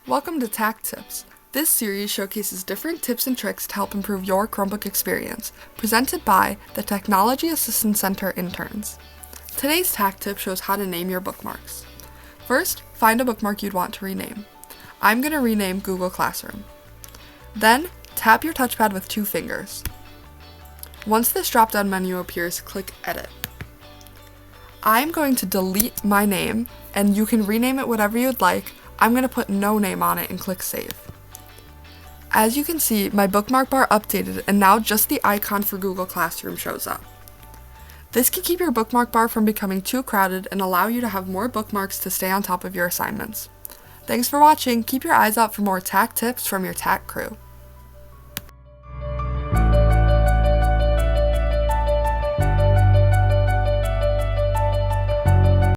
Welcome to TAC Tips. This series showcases different tips and tricks to help improve your Chromebook experience, presented by the Technology Assistance Center interns. Today's TAC tip shows how to name your bookmarks. First, find a bookmark you'd want to rename. I'm going to rename Google Classroom. Then, tap your touchpad with 2 fingers. Once this drop-down menu appears, click Edit. I'm going to delete my name, and you can rename it whatever you'd like. I'm going to put no name on it and click Save. As you can see, my bookmark bar updated and now just the icon for Google Classroom shows up. This can keep your bookmark bar from becoming too crowded and allow you to have more bookmarks to stay on top of your assignments. Thanks for watching. Keep your eyes out for more TAC tips from your TAC crew.